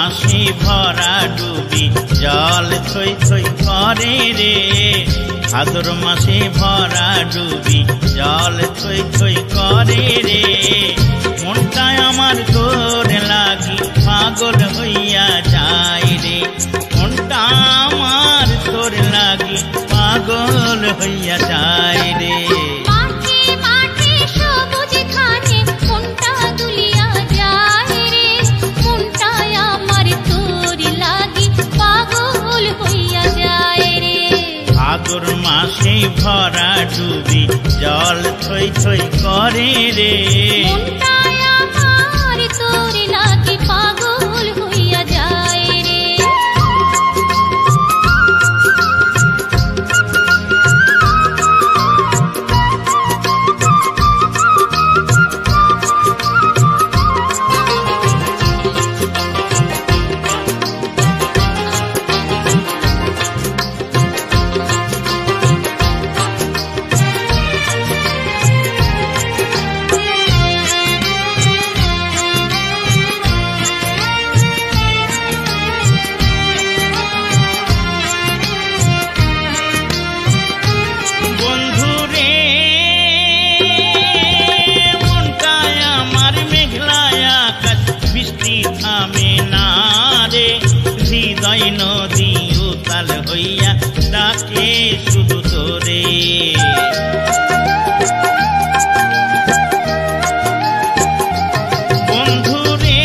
মাসে ভরা ডুবি জল থই থই করে রে, ভাদর মাসে ভরা ডুবি জল থই থই করে রে। মনটা আমার তোর লাগি পাগল হইয়া যায় রে, মনটা আমার তোর লাগি পাগল হইয়া যায় রে। ভাদর মাসে ভরা ডুবি জল থই থই করে রে, মনটা আমার তোর লাগি পাগল হইয়া যায় রে। নদী উতাল হইয়া ডাকে শুধু তোরে, বন্ধুরে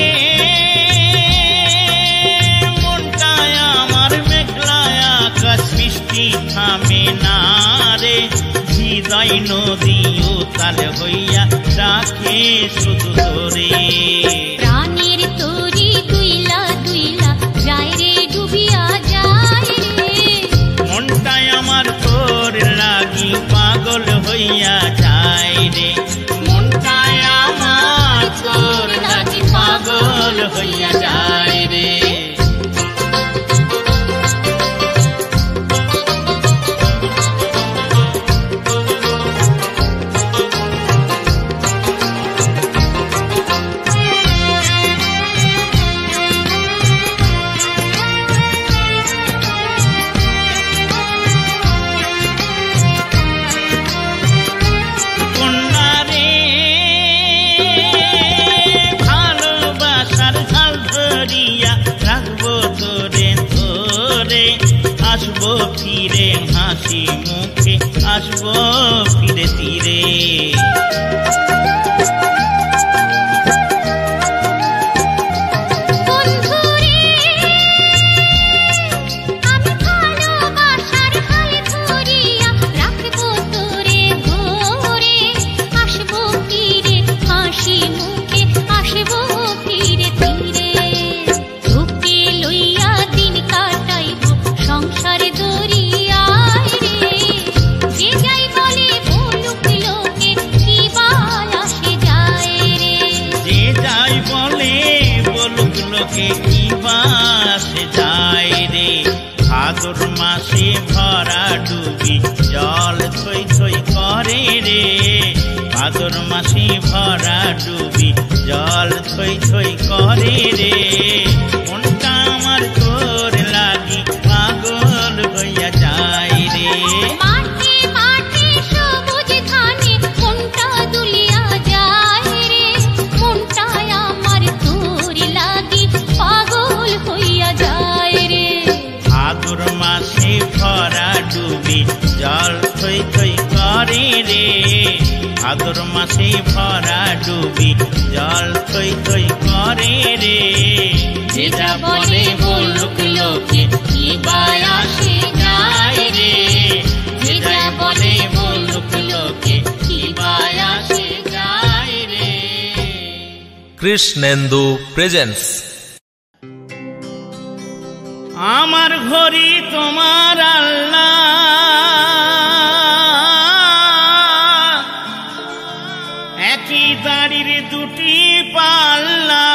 মনটায় আমার মেঘলায় আকাশ বৃষ্টি থামে না রে, হৃদয় নদী উতাল হইয়া ডাকে শুধু তোরে। প্রাণের তোরি দুইলা দুইলা যায় রে, ডুবিয়া যায় রে, মনটায় আমার তোর লাগি পাগল হইয়া যায় রে, মনটায় আমার তোর লাগি পাগল হইয়া যায় রে। আসবো ফিরে হাসি মুখে, আসবো ফিরে তীরে, ভাদর মাসে ভরা ডুবি জল থই থই করে রে, ভাদর মাসে ভরা ডুবি জল থই থই করে রে, মনটা আমার তোর লাগি পাগল হইয়া যায় রে। মাঠে মাঠে সবুজ ধানে মনটা দুলিয়া যায় রে, মনটায় আমার তোর লাগি পাগল হইয়া যায় রে। ভাদর মাসে ভরা ডুবি জল থই থই করে রে, ভাদর মাসে ভরা ডুবি জল থই থই করে রে। যেটা বলে বলুক লোকে কি বায়াসে যায় রে, যেটা বলে বলুক লোকে কি বায়াসে যায় রে। কৃষ্ণেন্দু প্রেজেন্স। আমার ঘড়ি তোমার আল্লাহ, একই দাড়ির দুটি পাল্লা,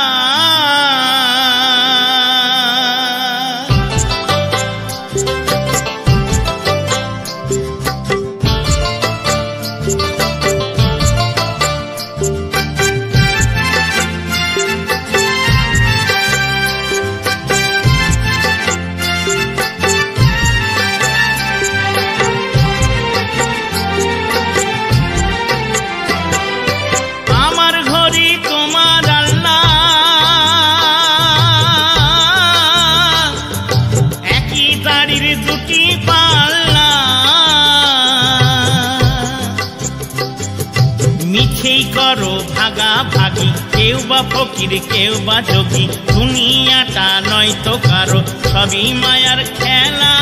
মিছেই করো ভাগাভাগি, কেউ বা ফকির কেউ বা যোগী, দুনিয়াটা নয়তো কারো, সবই মায়ার খেলা।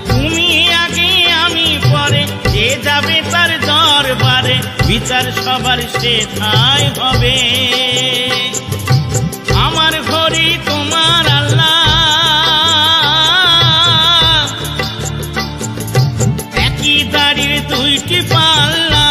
তুমি আগে আমি পরে, যে যাবে তার দরবারে, বিচার সবার সেথায় হবে। আমার ঘড়ি তোমার আল্লাহ, একই দাড়ির দুইটি পাল্লা।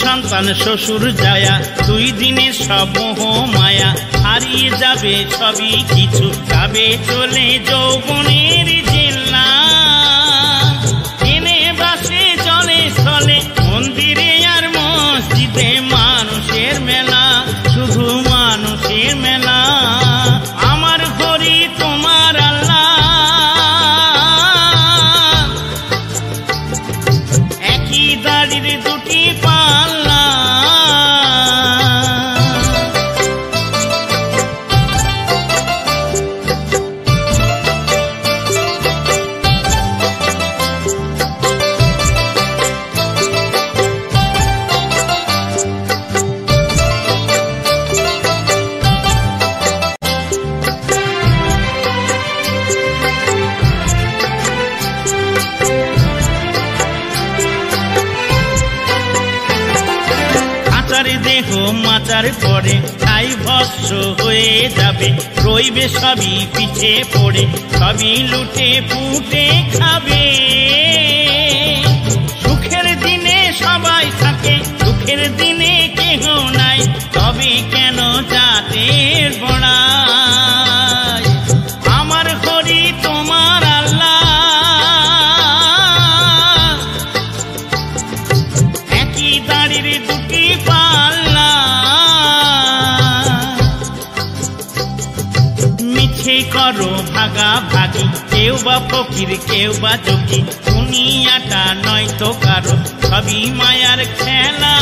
সন্তান শ্বশুর যায়া, 2 দিনে সব মোহ মায়া, হারিয়ে যাবে সবই কিছু, যাবে চলে যৌবনের জেলা। এনে বাসে চলে চলে মন্দিরে আর মসজিদে, মানুষের মেলা, শুধু মানুষের মেলা। আমার ঘড়ি তোমার আল্লাহ, একই দাড়ির দুটি পাল্লা। দেহ মাচার পরে ছাই ভস্ম হয়ে যাবে, রইবে সবই পিছে পড়ে, সবই লুটে পুটে খাবে। সুখের দিনে সবাই থাকে, দুঃখের দিনে কেহ নাই, তবে কেন জাতের বড়াই। আমার ঘড়ি তোমার আল্লাহ, একই দাড়ির দুটি পাল্লা। মিছে করো ভাগাভাগি, কেউ বা ফকির কেউ বা যোগী, দুনিয়াটা নয়তো কারো, সবই মায়ার খেলা।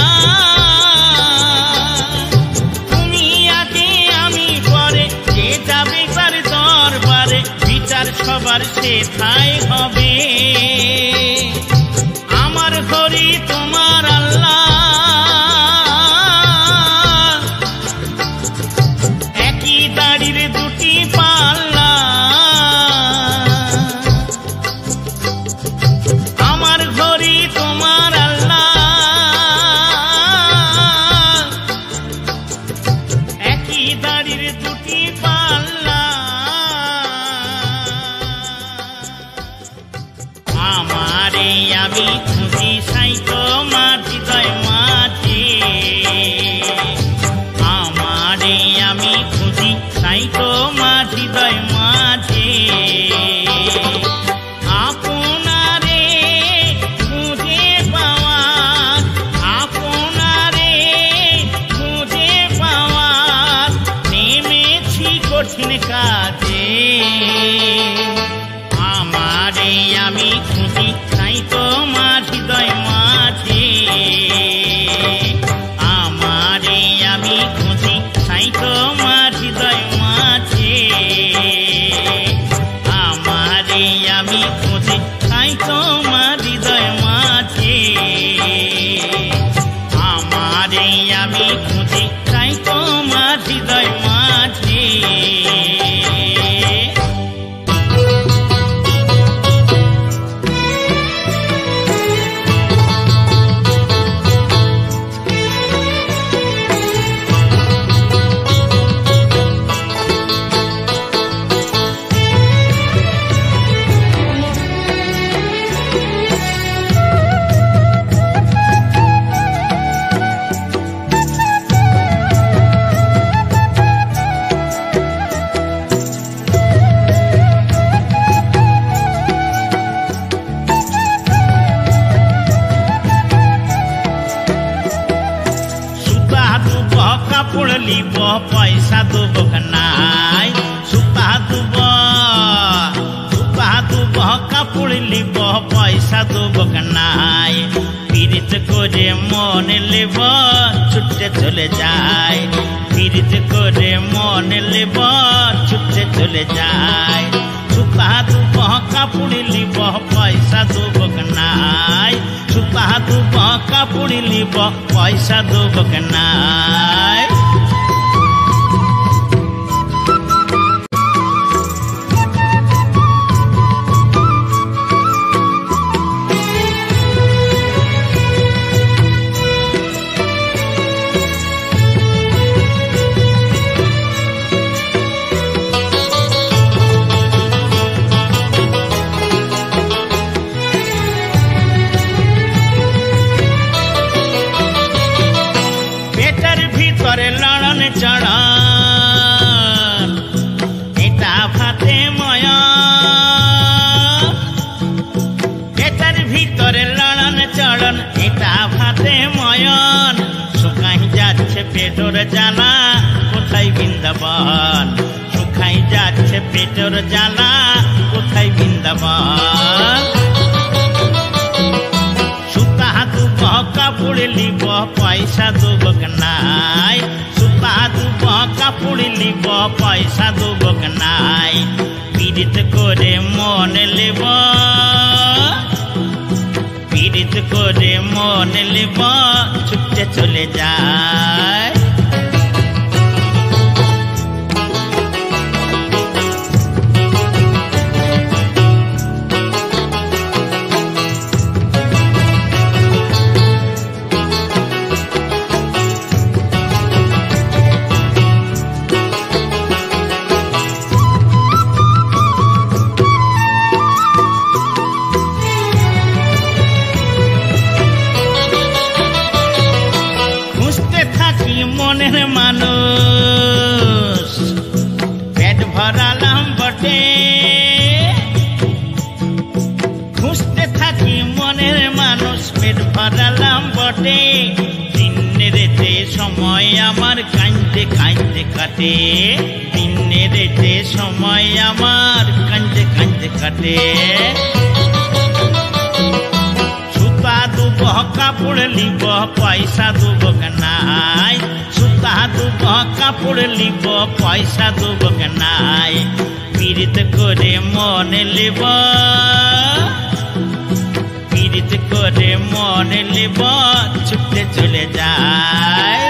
তুমি আগে আমি পরে, যে যাবে তার দরবারে, বিচার সবার সেথায় হবে। আমার ঘড়ি তোমার আল্লাহ, একই দাড়ির দুটি পাল্লা। আমার ঘড়ি তোমার আল্লাহ, একই দাড়ির দুটি পাল্লা। আমারে আমি খুঁজি সাই তোমার হৃদয় মাঝে, আমারে আমি খুঁজি সাই তোমার হৃদয় মাঝে। আপনারে খুঁজে পাওয়ার, আপনারে খুঁজে পাওয়ার, নেমেছি কঠিন কাজে। আমারে আমি খুঁজি তাই তোমার হৃদয় মাঝে, আমারে আমি খুঁজি তাই তোমার হৃদয় মাঝে, আমারে আমি খুঁজি তাই তোমার হৃদয় মাঝে, আমারে আমি খুঁজি তাই তোমার হৃদয় মাঝে। কাপড় লিব পয়সা দেব না, পীড়িত করে মন লেব ছুটে চলে যায়, পীড়িত করে মন লেব ছুটে চলে যায়। সুতা দুব কাপড় লিব পয়সা দুবক নাই, সুতা দুব কাপড় লিব পয়সা দুবক নাই। লড়ন চড়ন এটা ভাতে ময়া, পেটের ভিতরে লড়ন চড়ন এটা ভাতে ময়ন। শুকাই যাচ্ছে পেটর জ্বালা কোথায় বৃন্দাবন, শুকাই যাচ্ছে পেটর জ্বালা কোথায় বৃন্দাবন। কাপড় লিব পয়সা দুবক নাই, সুতা দুব কাপড় লিব পয়সা দুবক নাই। পীড়িত করে মন লেব, পীড়িত করে মন লেব ছুটে চলে যায়। মনের মানুষ পেট ভরালাম বটে, খুঁজতে থাকি মনের মানুষ পেট ভরালাম বটে। দিনে রেতে সময় আমার কাঁদতে কাঁদতে কাটে, দিনে রেতে সময় আমার কাঁদতে কাঁদতে কাটে। সুতা দুব কাপড় লিব পয়সা দুবক নাই, সুতা দুব কাপড় লিব পয়সা দুবক নাই। পীড়িত করে মন লেব, পীড়িত করে মন লেব ছুটে চলে যায়।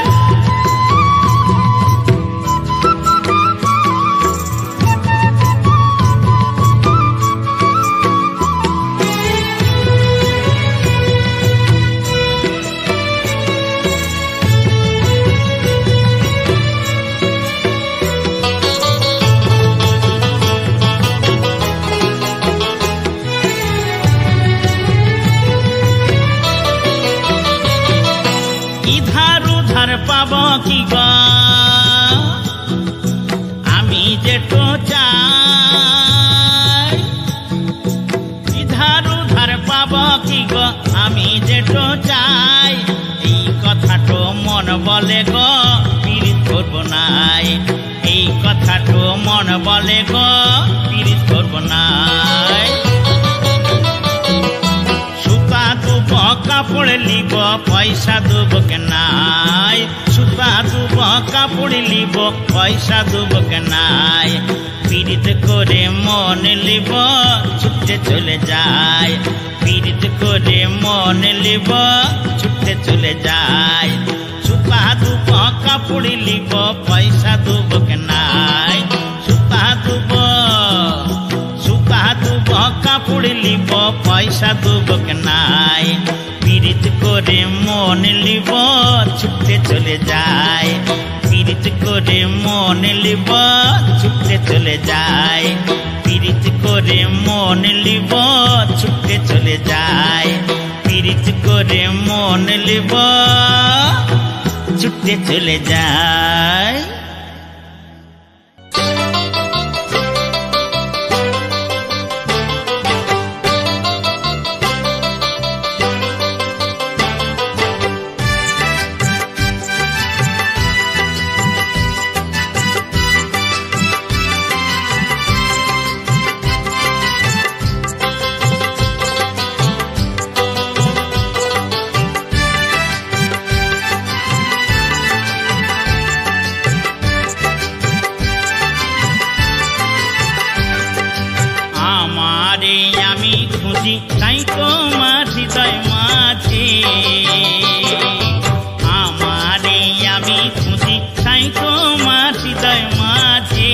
ইধার উধার পাব কি গো আমি যেটো চাই, ইধার উধার পাব কি গো আমি যেটো চাই। এই কথাটো মন বলে গো পীড়িত করব নাই, এই কথাটো মন বলে গো পীড়িত করব নাই। সুতা দুব কাপড় লিব পয়সা দুবক নাই, সুতা দুব কাপড় লিব পয়সা দুবক নাই। পীড়িত করে মন লিব ছুটে চলে যায়, পীড়িত করে মন লিব ছুটে চলে যায়। সুতা দুব কাপড় লিব পয়সা দুবক নাই, সুতা দুব কাপড় লিব পয়সা দুবক নাই। পীড়িত করে মন লিব ছুটে চলে যায়, পীড়িত করে মন লিব ছুটে চলে যায়। পীড়িত করে মন লিব ছুটে চলে যায়, পীড়িত করে মন লিব ছুটে চলে যায়। খুঁজি তাই তোমার হৃদয় মাঝে, আমারে আমি খুঁজি তাই তোমার হৃদয় মাঝে।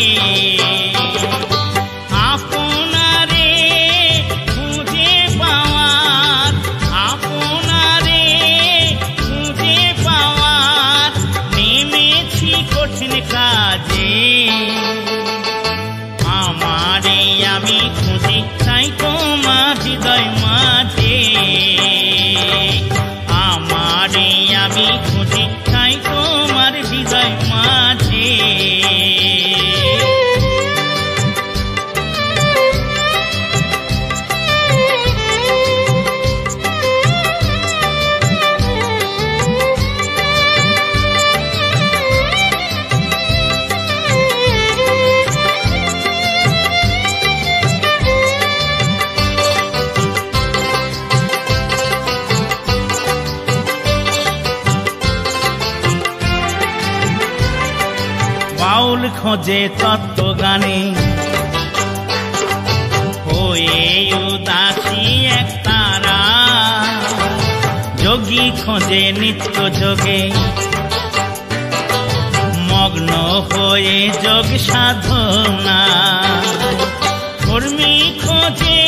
আপনারে খুঁজে পাওয়ার, আপনারে খুঁজে পাওয়ার নেমেছি কঠিন কাজে, আমারে আমি খুঁজি তাই তোমার হৃদয় মাঝে, আমারে আমি খুঁজি তাই তোমার হৃদয় মাঝে। বাউল খোঁজে তত্ত্ব গানে হয়ে উদাসী এক তারা, যোগী খোঁজে নিত্য যোগে মগ্ন হয়ে যোগ সাধনা, কর্মী খোঁজে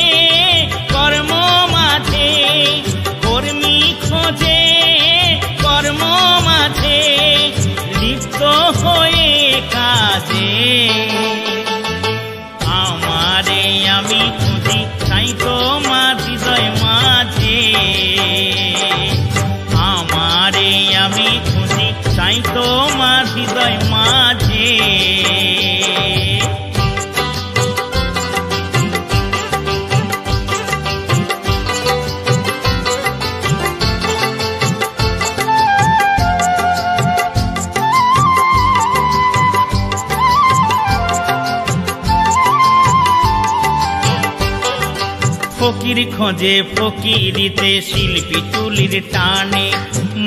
কর্ম মাঝে, কর্মী খোঁজে কর্ম মাঝে লিপ্ত হয়ে কাজে, আমারে আমি খুঁজি তাই তোমার হৃদয় মাঝে, আমারে আমি খুঁজি তাই তোমার হৃদয় মাঝে। ফকির খোঁজে ফকিরিতে শিল্পী তুলির টানে,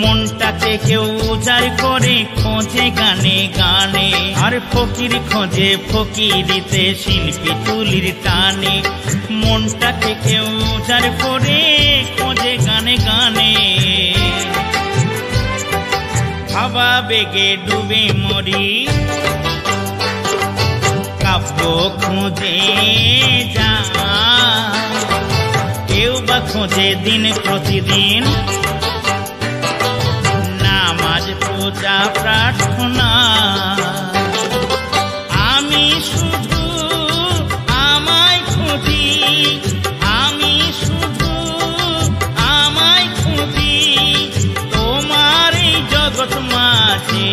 মনটাকে কেউ উজাড় করে খোঁজে গানে গানে। আর ফকির খোঁজে ফকিরিতে শিল্পী তুলির টানে, মনটাকে কেউ উজাড় করে খোঁজে গানে গানে। ভাবা বেগে ডুবে মরি কাব্য খুঁজে যা, কেউ বা খোঁজে দিন প্রতিদিন নামাজ পূজা প্রার্থনা, আমি শুধু আমায় খুঁজি, আমি শুধু আমায় খুঁজি তোমার এই জগৎ মাঝে।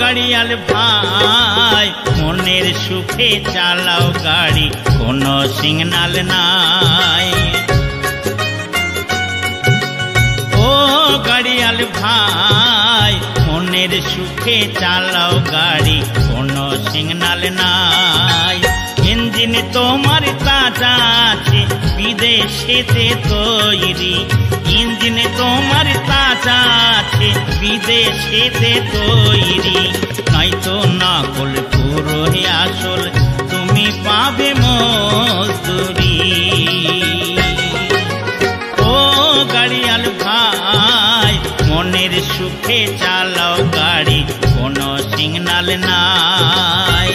গাড়িয়াল ভাই মনের সুখে চালাও গাড়ি, কোনো সিগনাল নাই। ও গাড়িয়াল ভাই মনের সুখে চালাও গাড়ি, কোনো সিগনাল নাই। ইঞ্জিন তোমার তাজা আছে বিদেশেতে তৈরি, ইঞ্জিন তোমার তাজা আছে বিদেশেতে তৈরি। নয়তো নকল পুরো আসল তুমি পাবে মজদুরি। ও গাড়িয়াল ভাই মনের সুখে চালাও গাড়ি, কোনো সিগনাল নাই।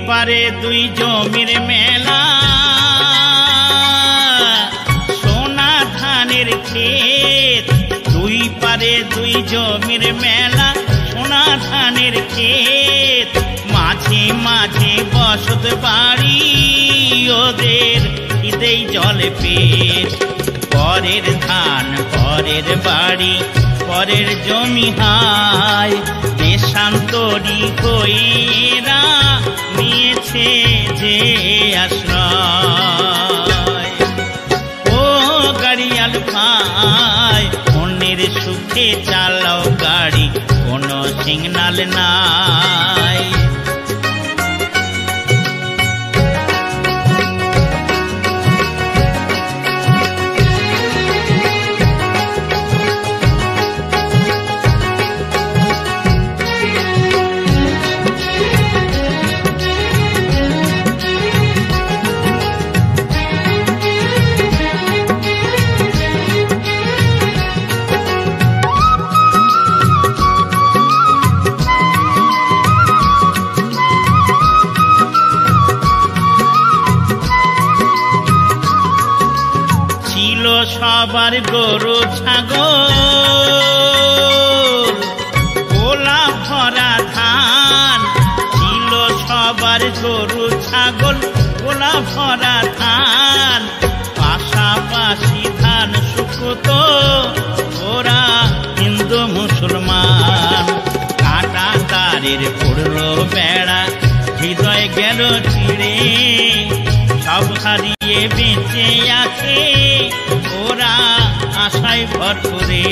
পারে দুই জমির মেলা, সোনা ধানের ক্ষেত। দুই পারে দুই জমির মেলা, সোনা ধানের ক্ষেত। মাঝে মাঝে বসত বাড়ি, ওদের খিদেই জলে পেট। পরের ধান পরের বাড়ি পরের জমি হায়, দেশান্তরী হয়েরা নিয়েছে যে আশ্রয়। ও গাড়িয়াল ভাই, অন্যের সুখে চালাও গাড়ি, কোনো সিগনাল নাই। সবার গরু ছাগল, গোলা ভরা ধান। ছিল সবার গরু ছাগল, গোলা ভরা ধান। পাশাপাশি ধান শুকতো ওরা হিন্দু মুসলমান। কাটা তারের পড়লো বেড়া, হৃদয় গেল ছিঁড়ে। সব হারিয়ে বেঁচে আছে ওরা আশায় ভরপুরে।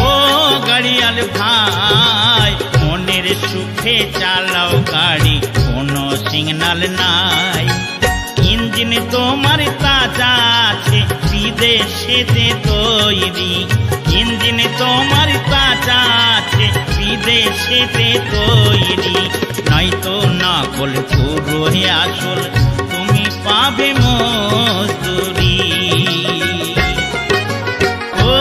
ও গাড়িয়াল ভাই, মনের সুখে চালাও গাড়ি, কোনো সিগনাল নাই। ইঞ্জিন তোমার তাজা আছে, বিদেশেতে তৈরি। ইঞ্জিন তোমার তাজা আছে, বিদেশেতে তৈরি। নয়তো নকল পুরো আসল, তুমি পাবে মজদুরি। ও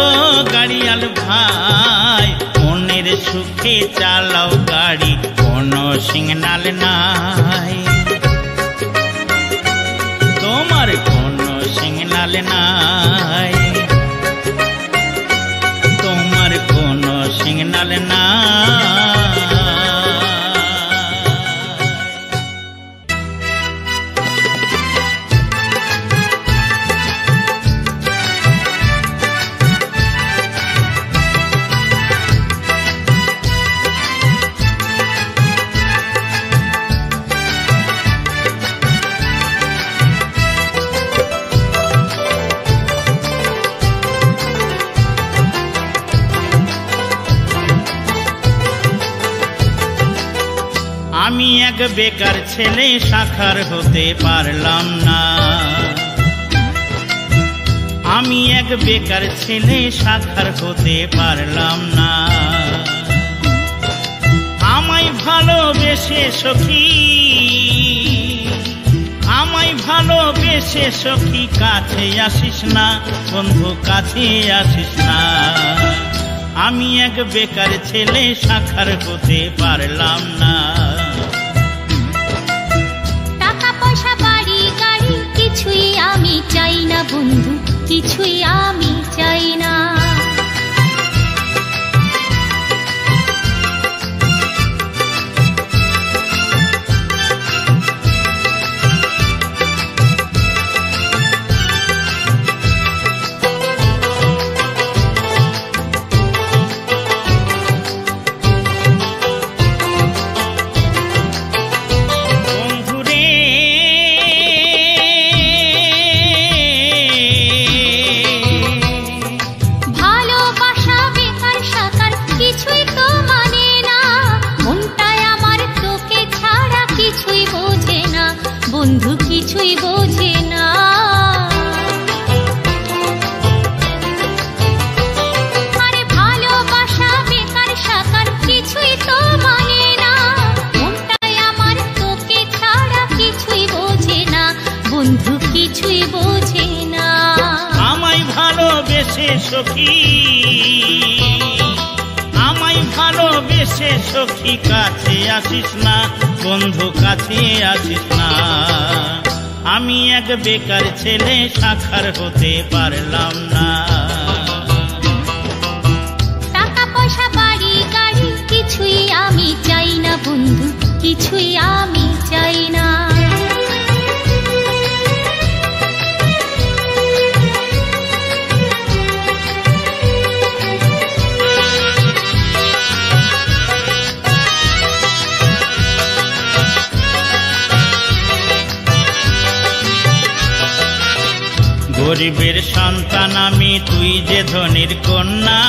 গাড়িয়াল ভাই, মনের সুখে চালাও গাড়ি, কোনো সিগনাল নাই। তোমার কোনো সিগনাল নাই, তোমার কোনো সিগনাল নাই। আমি এক বেকার ছেলে, সাখার হতে পারলাম না। আমি এক বেকার ছেলে, সাখার হতে পারলাম না। আমায় ভালোবেসে সখী, আমায় ভালোবেসে সখী, কাছে আসিস না বন্ধু, কাছে আসিস না। আমি এক বেকার ছেলে, সাখার হতে পারলাম না। টাকা পয়সা বাড়ি গাড়ি কিছুই আমি চাই না বন্ধু, কিছুই আমি চাই না। বেশে সখী কাছে আসিস না, বন্ধু কাছে আসিস না। আমি এক বেকার ছেলে, সাক্ষর হতে পারলাম না। টাকা পয়সা বাড়ি গাড়ি কিছুই আমি চাই না বন্ধু, কিছুই আমি চাই না। গরিবের সন্তান আমি, তুই যে ধনীর কন্যা।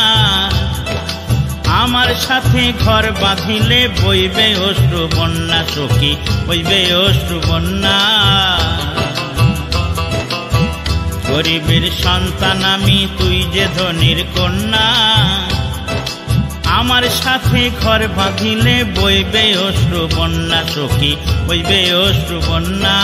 আমার সাথে ঘর বাঁধিলে বইবে অশ্রু বন্যা সখী, বইবে অশ্রু বন্যা। গরিবের সন্তান আমি, তুই যে ধনীর কন্যা। আমার সাথে ঘর বাঁধিলে বইবে অশ্রু বন্যা সখী, বইবে অশ্রু বন্যা।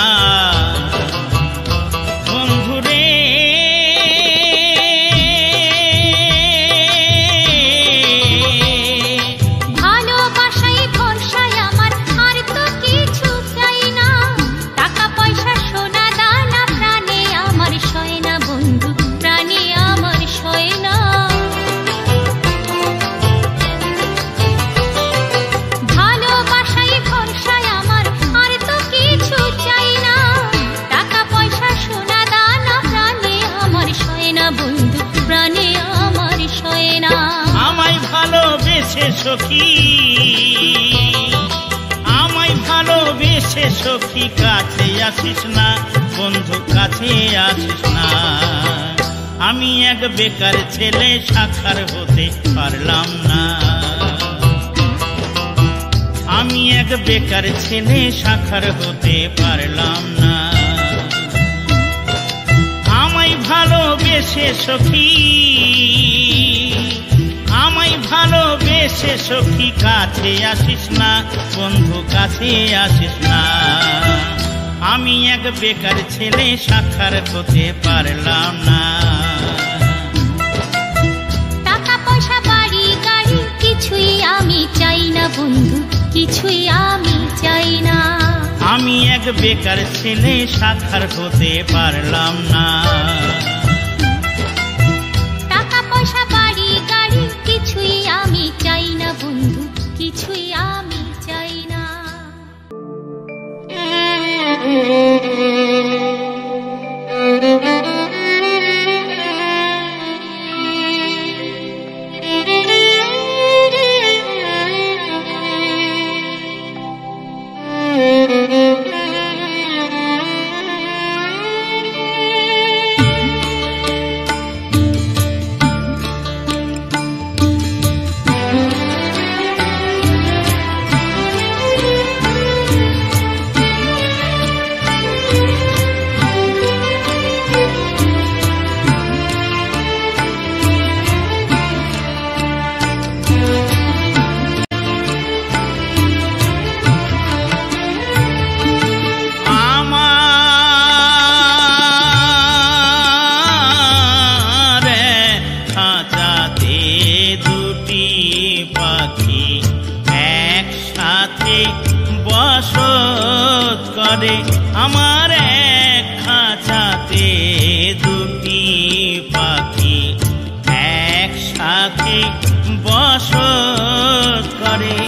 সখী আমায় ভালোবেসে সখী কাছে আসিস না, বন্ধু কাছে আসিস না। আমি এক বেকার ছেলে, সাক্ষর হতে পারলাম না। আমি এক বেকার ছেলে, সাক্ষর হতে পারলাম না। আমায় ভালোবেসে সখী, আমায় ভালোবেসে সখী কাছে আসিস না, বন্ধু কাছে আসিস না। আমি এক বেকার ছেলে, সাক্ষর হতে পারলাম না। টাকা পয়সা বাড়ি গাড়ি কিছুই আমি চাই না বন্ধু, কিছুই আমি চাই না। আমি এক বেকার ছেলে, সাক্ষর হতে পারলাম না। টাকা পয়সা বাড়ি গাড়ি কিছুই আমি চাই না বন্ধু, কিছুই আমি চাই না। আমার এক খাঁচাতে দুটি পাখি একসাথে বসত করে।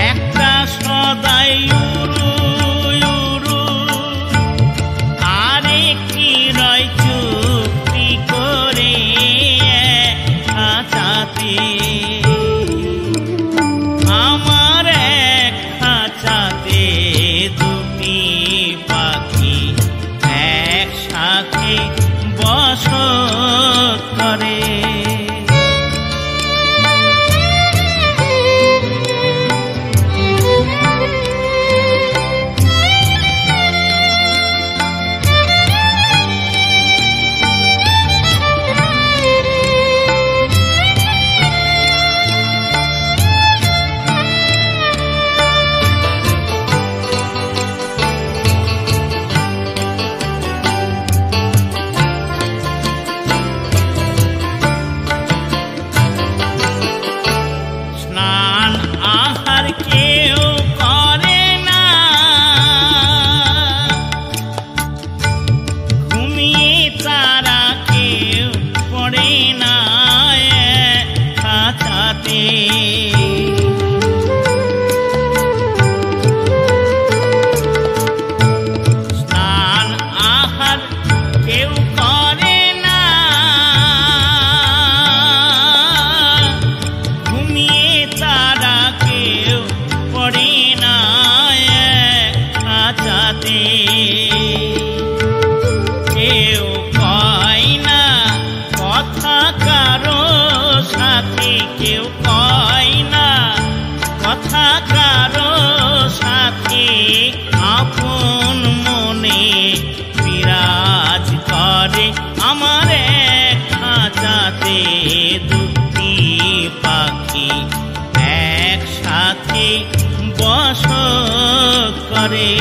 একটা সদাই উড়ু উড়ু, আরেকটি রয় চুপটি করে খাঁচাতে। আমার এক খাঁচাতে দুটি পাখি একসাথে বসত করে। স্নান আহার কেউ করে না, ঘুমিয়ে তারা কেউ পড়ে না খাঁচাতে। স্নান আহার কেউ করে না, ঘুমিয়ে তারা কেউ পড়ে না খাঁচাতে। কেউ কয় না কথা কারো সাথে, কেউ কয় না কথা কারো সাথে, আপন মনে বিরাজ করে আমার এক খাঁচাতে। দুটি পাখি একসাথে বস করে।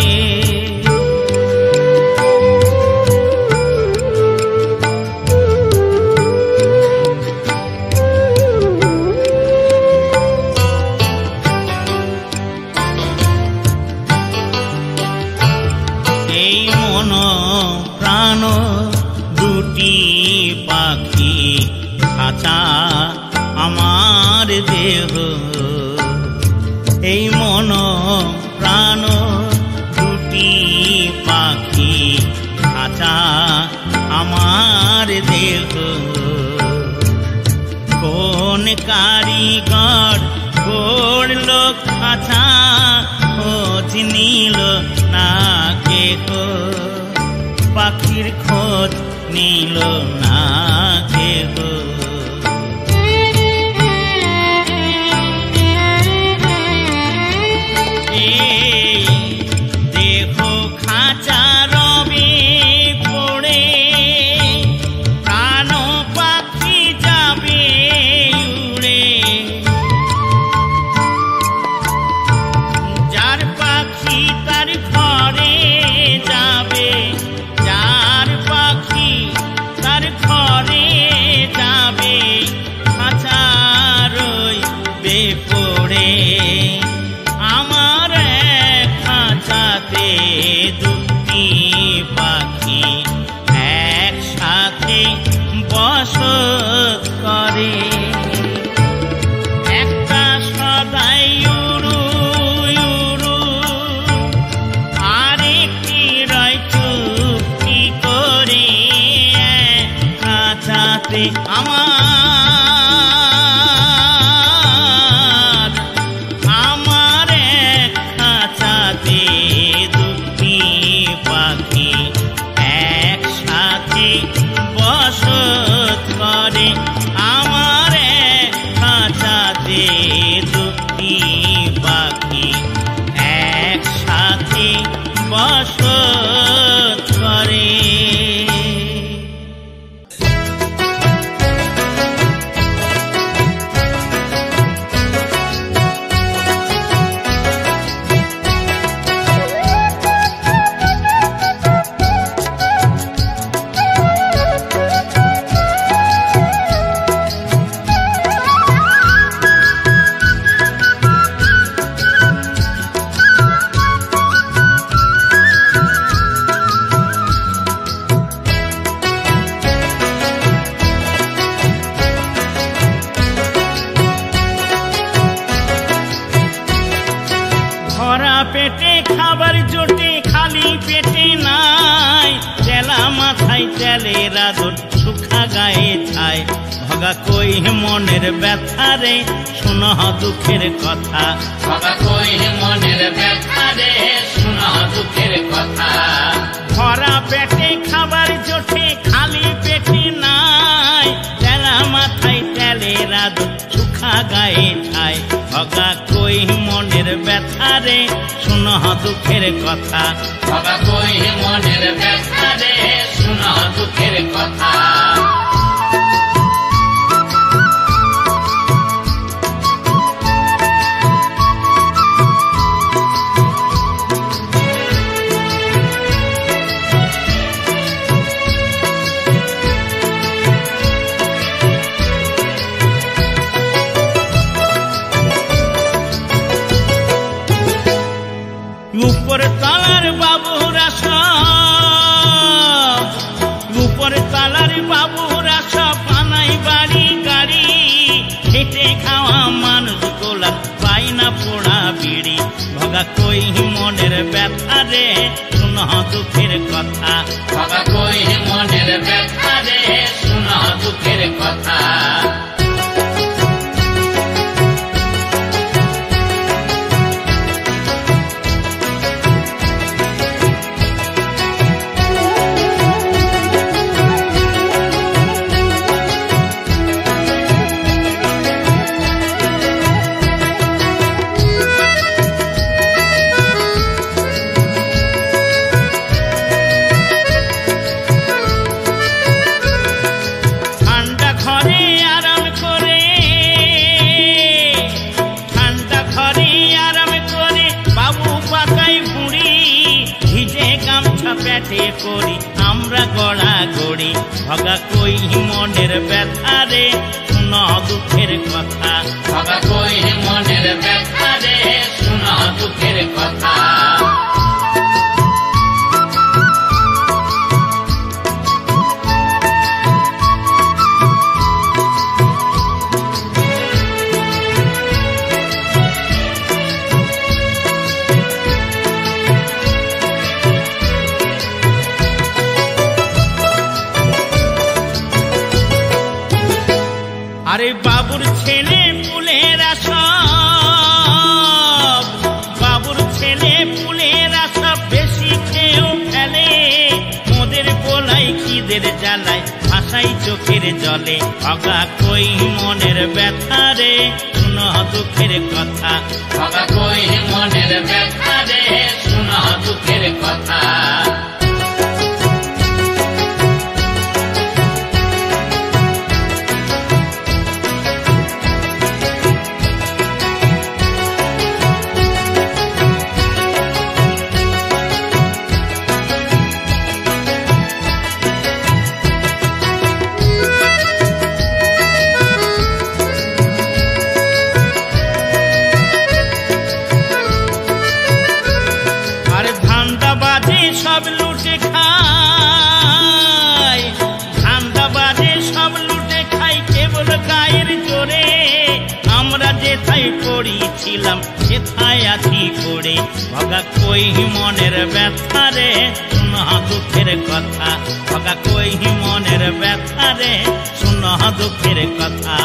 এই মন প্রাণ দুটি পাখি খাঁচা আমার দেহ। এই মন প্রাণ দুটি পাখি খাঁচা আমার দেহ। কোন কারিগর গড়ল খাঁচা, খোঁজ নিল না কেহ, পাখির খোঁজ নিল না কেহ। এই দেহ খাঁচা রবে পড়ে, প্রাণ পাখি যাবে উড়ে। যার পাখি তার ঘরে যাবে, যার পাখি তার ঘরে যাবে, খাঁচা রইবে পড়ে। আমার এক খাঁচাতে দুটি পাখি একসাথে বসত করে। একটা সদাই উড়ু উড়ু, আরেকটি রয় চুপটি করে খাঁচাতে। আমার এক খাঁচাতে দুটি পাখি একসাথে বসত করে। আমার এক খাঁচাতে দুটি পাখি একসাথে বসত করে। ভরা পেটে খাবার জোটে, খালি পেটে নাই। তেলা মাথায় তেলের আদর, শুখা গায়ে ছাই। ভগা কই মনের ব্যথা রে, শুন দুঃখের কথা। ভগা কই মনের ব্যথা রে, শুন দুঃখের কথা। ভরা পেটে খাবার জোটে, খালি পেটে নাই। তেলা মাথায় তেলের আদর, শুখা গায়ে ছাই। ভগা কই মনের ব্যথা রে, শুন দুঃখের কথা। ভগা কই মনের ব্যথা রে, শুন দুঃখের কথা। কই মনের ব্যথা রে শুন দুঃখের কথা। বাবা কই মনের ব্যথা রে শুন দুঃখের কথা। পেটে করি আমরা গড়া গড়ি ভগা কই মনের ব্যথা রে শুন দুঃখের কথা। বাবা কই মনের ব্যথা রে শুন দুঃখের কথা। আরে বাবুর ছেলে পুলেরা সব, বাবুর ছেলে পুলেরা সব বেশি খেয়েও ফেলে, মোদের গোলাই খিদের জ্বালায় ভাসাই চোখের জলে ভগা কই মনের ব্যথা রে শুন দুঃখের কথা। বাবা কই মনের ব্যথা রে শুন দুঃখের কথা। সব লুটে খাই, ধান্দাবাজে সব লুটে খাই কেবল গায়ের জোরে, আমরা যেথায় পড়িছিলাম সেথায় আছি পড়ে ভগা কই মনের ব্যথা রে শুন দুঃখের কথা। ভগা কই মনের ব্যথা রে শুন দুঃখের কথা।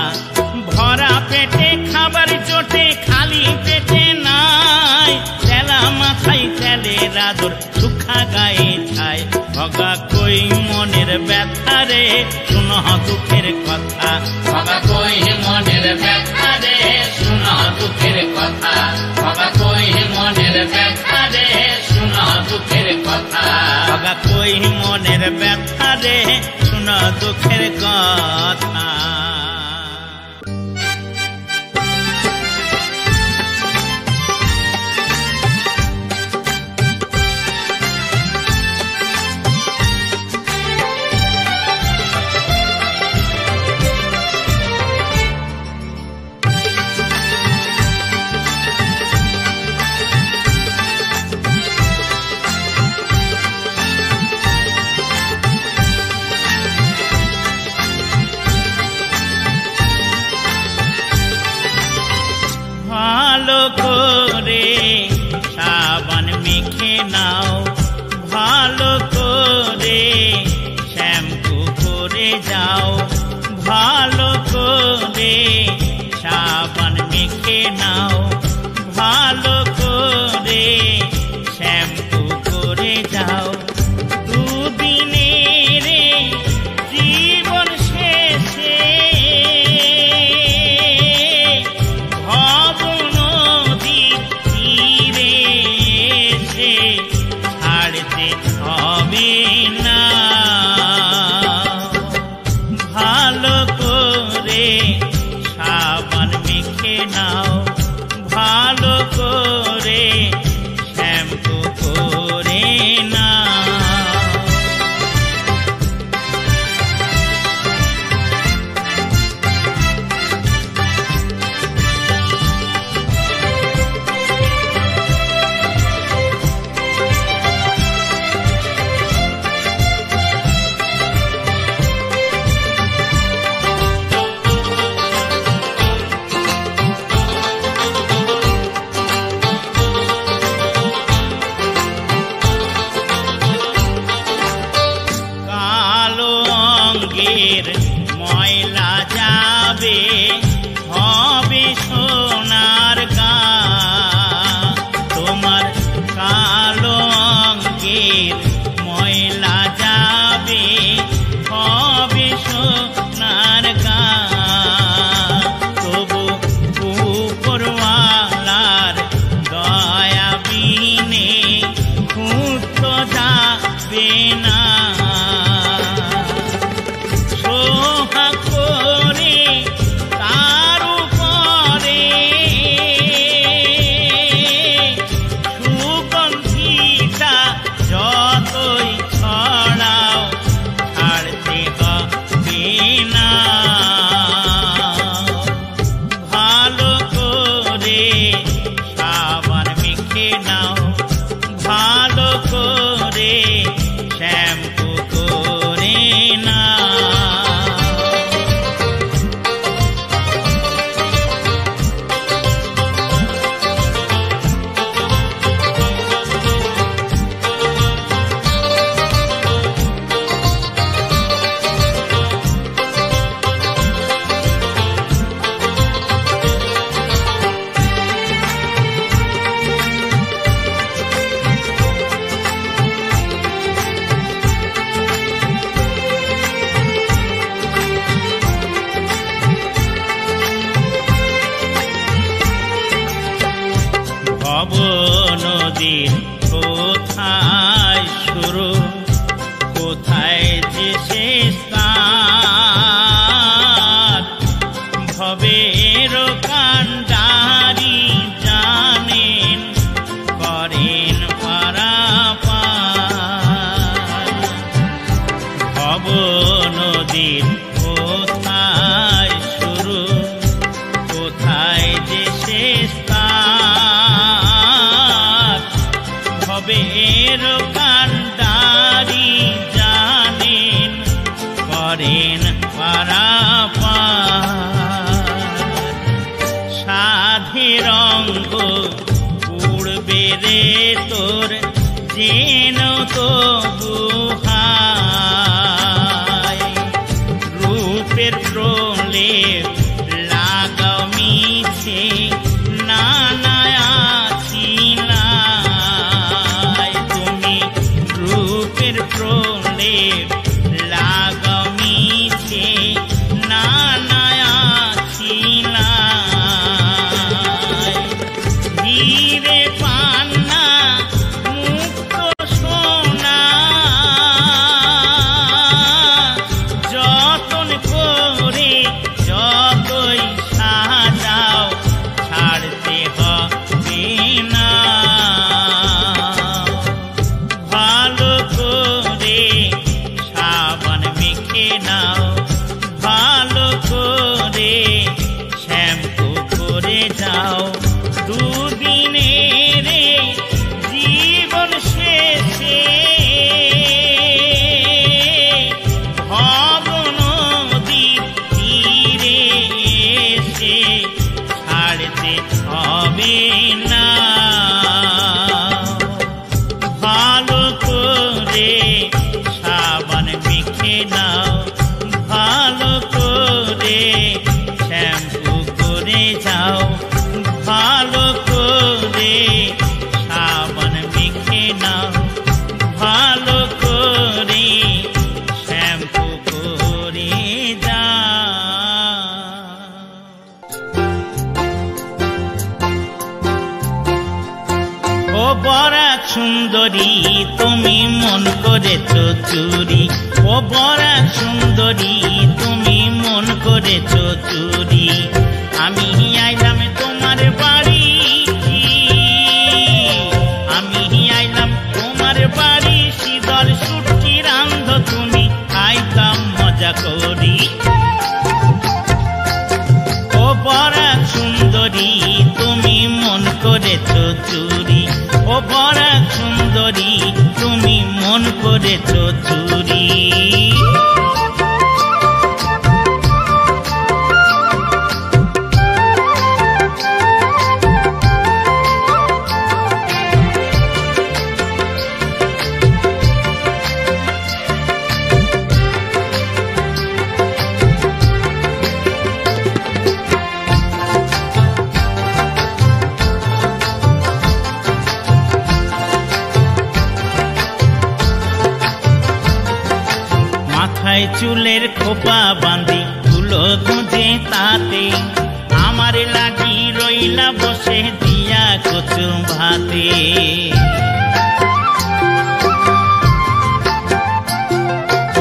ভরা পেটে খাবার জোটে খালি পেটে নাই, তেলা মাথায় তেলের আদর সুখা গায়ে ছায় ভগা কই মনের ব্যথা রে শুন দুঃখের কথা। বাবা কই মনের ব্যথা রে শুন দুঃখের কথা। বাবা কই মনের ব্যথা রে শুন দুঃখের কথা। ভগা কই মনের ব্যথা রে শুন দুঃখের কথা। ভালো করে সাবান মেখে নাও, ভালো করে শ্যাম্পু করে যাও, ভালো করে সাবান মেখে নাও, ভালো করে শ্যাম্পু করে যাও। দুদিনের জীবন শেষে হবে না, ভালো করে সাবান মেখে নাও, ভালো করে শ্যাম্পু করে নাও। ভব নদীর কোথায় শুরু, কোথায় যে শেষ তার, ভবের কান্ডারি জানেন করেন পারাপার। ভব নদীর কোথায় শুরু, কোথায় যে শেষ তার, ভবের কান্ডারি জানেন করেন পারাপার। সাধের অঙ্গ উড়বে রে তোর যেন তবু হায়, রূপের প্রলেপ লাগাও মিছে নানায়াছিলায়, তুমি রূপের প্রলেপ লাগাও মিছে নানায়াছিলায়। ধীরে পান্না মুক্ত সোনা, যতন করে যতই সাজাও ছাড়তে হবে না। ভালো করে সাবান মেখে নাও, ভালো করে শ্যাম্পু করে যাও, দুদিনের জীবন শেষে ভব নদীর তীরে এসে ছাড়তে হবে না। ভালো করে সাবান মেখে নাও, ভালো করে শ্যাম্পু করে যাও, ভালো করে সাবান মেখে নাও, ভালো করে শ্যাম্পু করে যাও। ও বরাক সুন্দরী তুমি মন করেছ চুরি, ও বরাক সুন্দরী তুমি মন করেছ চুরি। আমি আইলাম তোমার বাড়ি, আমি আইলাম তোমার বাড়ি, শীতল সুটকি রান্ধ তুমি খাইতাম মজা করি। ও বরাক সুন্দরী তুমি মন করেছ চুরি, ও বরাক সুন্দরী তুমি মন করেছ চুরি। মাথায় চুলের খোপা বাঁধি তুলো গুঁজে তাতে, আমার লাগি রইলা বসে দিয়া কচু ভাতে।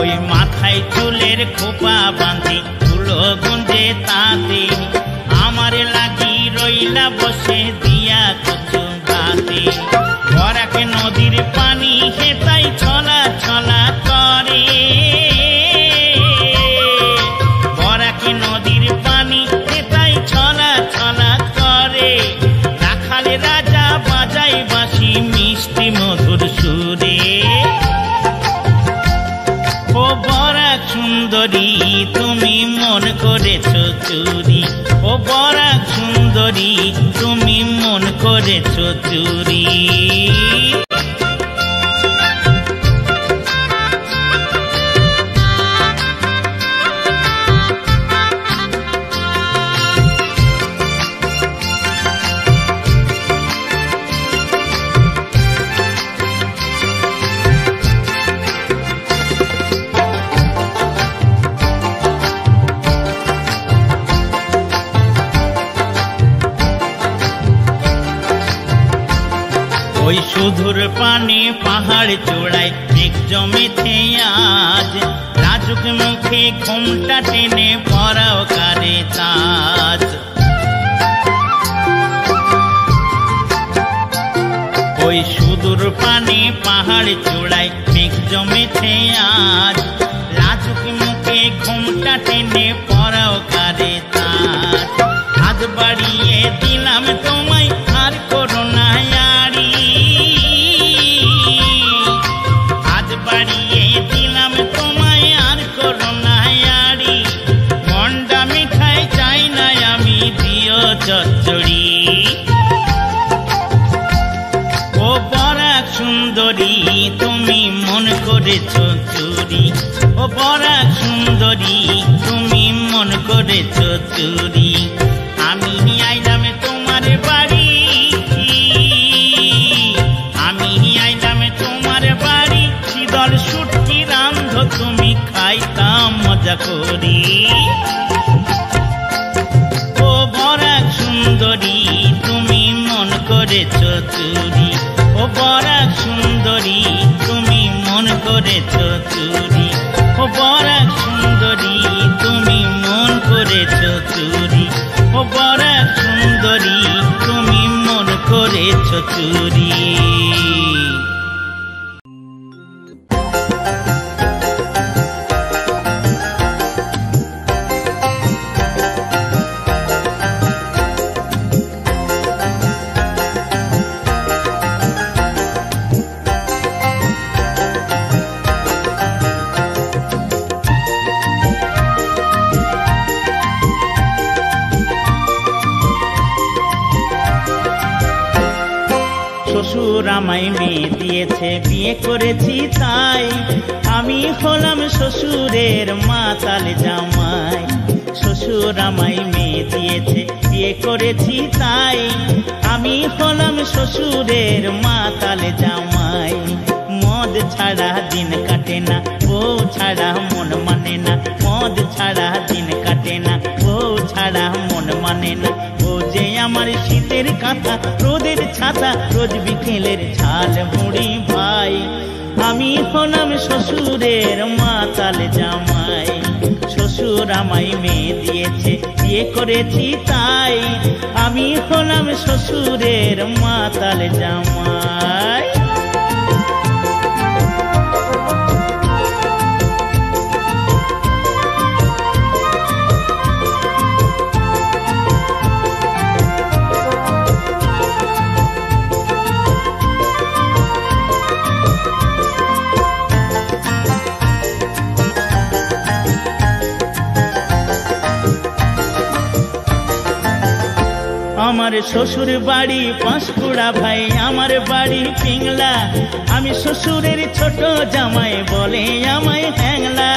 ওই মাথায় চুলের খোপা বাঁধি তুলো গুঁজে তাতে, আমার লাগি রইলা বসে দিয়া কচু ভাতে। বরাকে নদীর পানি হেতাই ছলা ছলা করে, বরাকে নদীর পানি হেতাই ছলা ছলা করে। রাখালে রাজা বাজাই বাঁশি মিষ্টি মধুর সুরে। ও বরাক সুন্দরী তুমি মন করেছ চুরি, ও বরাক সুন্দরী তুমি মন করেছ চুরি। ওই সুদূর পানে পাহাড় চূড়ায় মেঘ জমেছে আজ, লাজুক মুখে ঘোমটা টেনে পরাও কারে তাজ। ওই সুদূর পানে পাহাড় চূড়ায় মেঘ জমেছে আজ, লাজুক মুখে ঘোমটা টেনে পরাও কারে তাজ। হাত বাড়িয়ে দিলাম তোমায় আর করো না আড়ি, হাত বাড়িয়ে দিলাম তোমায় আর করো না আড়ি। মন্ডা মিঠাই চাই না আমি, দিও চচ্চড়ি। ও বরাক সুন্দরী তুমি মন করেছ চুরি, ও বরাক সুন্দরী তুমি মন করেছ চুরি। আমি আইলাম তোমার বাড়ি, আমি আইলাম তোমার বাড়ি, শীতল সুটকি রান্ধ তুমি খাইতাম মজা করি। ও বরাক সুন্দরী তুমি মন করেছ চুরি, ও বরাক সুন্দরী তুমি মন করেছ চুরি, ও বরাক সুন্দরী তুমি মন করেছ চুরি, ও বরাক সুন্দরী তুমি মন করেছ চুরি। শ্বশুর আমায় মেয়ে দিয়েছে, বিয়ে করেছি তাই আমি হলাম শ্বশুরের মাতাল জামাই। শ্বশুর আমায় মেয়ে দিয়েছে, বিয়ে করেছি তাই আমি হলাম শ্বশুরের মাতাল জামাই। মদ ছাড়া দিন কাটে না, বউ ছাড়া মন মানে না, মদ ছাড়া দিন কাটে না, বউ ছাড়া মন মানে না। ও যে আমার শীতের কাঁথা, রোদের ছাতা, রোজ বিকেলের ঝাল মুড়ি ভাই। আমি হলাম শ্বশুরের মাতাল জামাই। শ্বশুর আমায় মেয়ে দিয়েছে, বিয়ে করেছি তাই আমি হলাম শ্বশুরের মাতাল জামাই। আমার শ্বশুর বাড়ি পাঁশকুড়া ভাই, আমার বাড়ি পিংলা। আমি শ্বশুরের ছোট জামাই, বলে আমায় হ্যাংলা।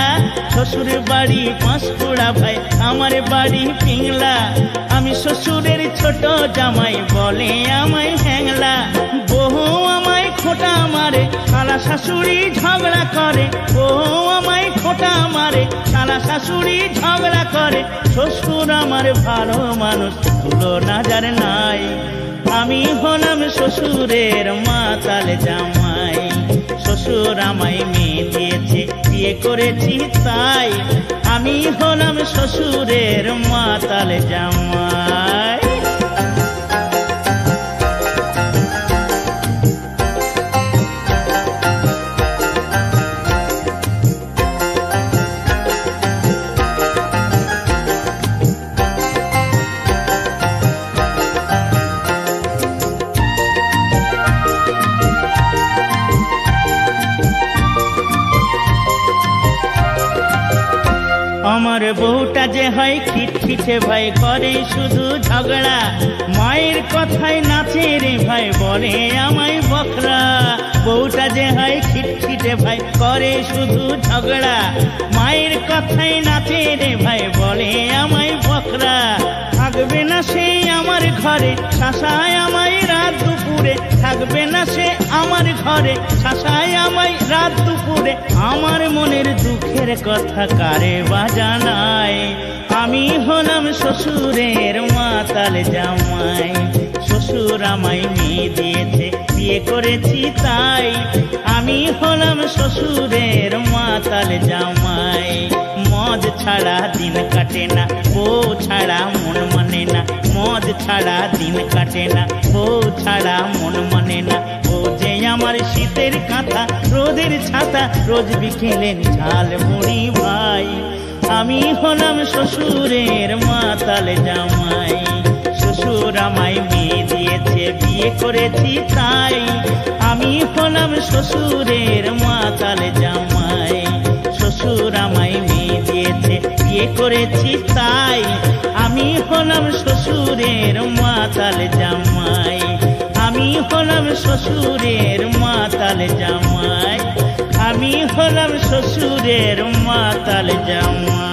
শ্বশুর বাড়ি পাঁশকুড়া ভাই, আমার বাড়ি পিংলা। আমি শ্বশুরের ছোট জামাই, বলে আমায় হ্যাংলা। বহু আমায় খোঁটা মারে, শালা শাশুড়ি ঝগড়া করে। বহু আমায় খোঁটা মারে, শালা শাশুড়ি ঝগড়া করে। শ্বশুর আমার ভালো মানুষ, তুলনা যার নাই। আমি হলাম শ্বশুরের মাতাল জামাই। শ্বশুর আমায় মেয়ে দিয়েছে, বিয়ে করেছি তাই আমি হলাম শ্বশুরের মাতাল জামাই। আমার বউটা যে হয় খিটখিটে ভাই, করে শুধু ঝগড়া। মায়ের কথায় নাচে রে ভাই, বলে আমায় বকরা। বউটা যে হয় খিটখিটে ভাই, করে শুধু ঝগড়া। মায়ের কথায় নাচে রে ভাই, বলে আমায় বকরা। থাকবে না সে আমার ঘরে, শাসায় আমায় রাত দুপুরে। থাকবে না সে আমার ঘরে, শাসায় আমায় রাত দুপুরে। আমার মনের দুঃখের কথা কারে বা জানায়। আমি হলাম শ্বশুরের মাতাল জামাই। শ্বশুর আমায় মেয়ে দিয়েছে বিয়ে করেছি তাই আমি হলাম শ্বশুরের মাতাল জামাই। মদ ছাড়া দিন কাটে না, বউ ছাড়া মন মানে না। মদ ছাড়া দিন কাটে না, বউ ছাড়া মন মানে না। ও যে আমার শীতের কাঁথা, রোদের ছাতা, রোজ বিকেলের ঝাল মুড়ি ভাই। আমি হলাম শ্বশুরের মাতাল জামাই। শ্বশুর আমায় মেয়ে দিয়েছে বিয়ে করেছি তাই আমি হলাম শ্বশুরের মাতাল জামাই। শ্বশুর আমায় মেয়ে দিয়েছে বিয়ে করেছি তাই আমি হলাম শ্বশুরের মাতাল জামাই। আমি হলাম শ্বশুরের মাতাল জামাই। আমি হলাম শ্বশুরের মাতাল জামাই।